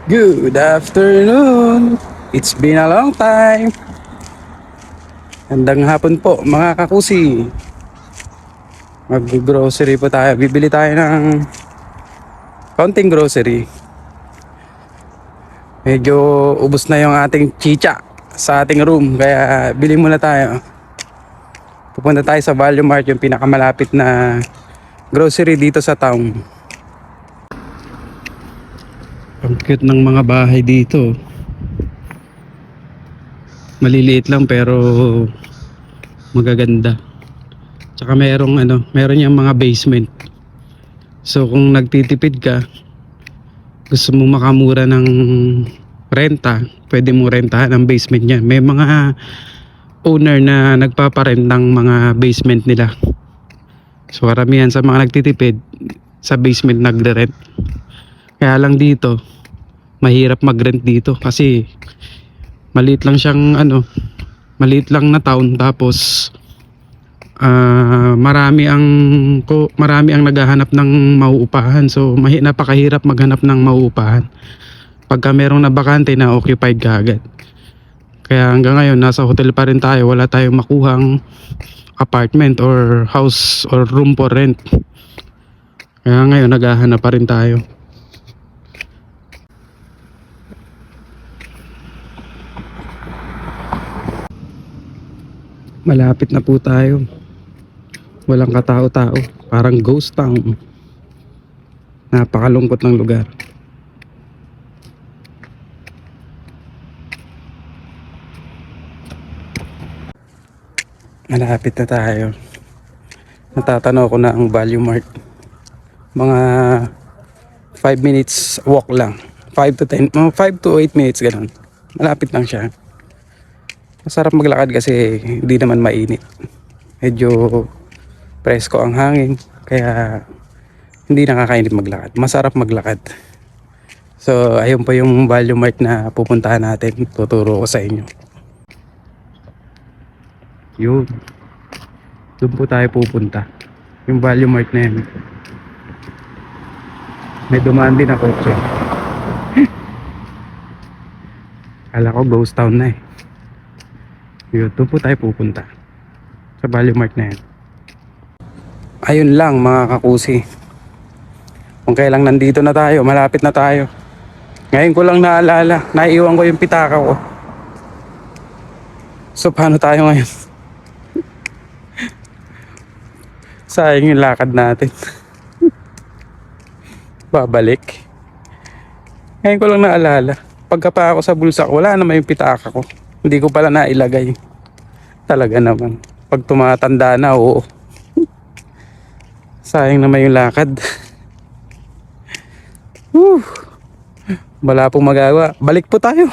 Good afternoon! It's been a long time. Handang hapon po mga kakusi. Mag-grocery po tayo. Bibili tayo ng konting grocery. Medyo ubos na yung ating chicha sa ating room. Kaya bili muna tayo. Pupunta tayo sa Value Mart, yung pinakamalapit na grocery dito sa town. Ang cute ng mga bahay dito. Maliliit lang pero magaganda. Tsaka meron yung mga basement. So kung nagtitipid ka, gusto mo makamura ng renta, pwede mo rentahan ang basement niya. May mga owner na nagpaparent ng mga basement nila. So karamihan sa mga nagtitipid sa basement nagre-rent. Kaya lang dito, mahirap mag-rent dito kasi maliit lang siyang maliit lang na town, tapos marami ang naghahanap ng mauupahan. So napakahirap maghanap ng mauupahan pagka merong nabakante na occupied ka agad. Kaya hanggang ngayon nasa hotel pa rin tayo, wala tayong makuhang apartment or house or room for rent. Kaya ngayon naghahanap pa rin tayo. Malapit na po tayo. Walang katao-tao. Parang ghost town. Napakalungkot ng lugar. Malapit na tayo. Natatanaw ko na ang Value Mart. Mga 5 minutes walk lang. 5 to 8 minutes ganun. Malapit lang siya. Masarap maglakad kasi hindi naman mainit. Medyo presko ang hangin, kaya hindi nakakainip maglakad. Masarap maglakad. So ayun po yung Value Mart na pupuntahan natin. Tuturo ko sa inyo. Yun. Doon po tayo pupunta. Yung Value Mart na yun. May dumaan din na kotse. Kala ko ghost town na eh. Yun, doon po tayo pupunta. Sa Value Mart na yan. Ayun lang mga kakusi. Kung kailang nandito na tayo, malapit na tayo. Ngayon ko lang naalala, naiiwan ko yung pitaka ko. So paano tayo ngayon? Sayang yung lakad natin. Babalik. Ngayon ko lang naalala. Pagka pa ako sa bulsa ko, wala naman yung pitaka ko. Hindi ko pala nailagay. Talaga naman. Pag tumatanda na, oo. Sayang naman yung lakad. Wala pong magagawa. Balik po tayo.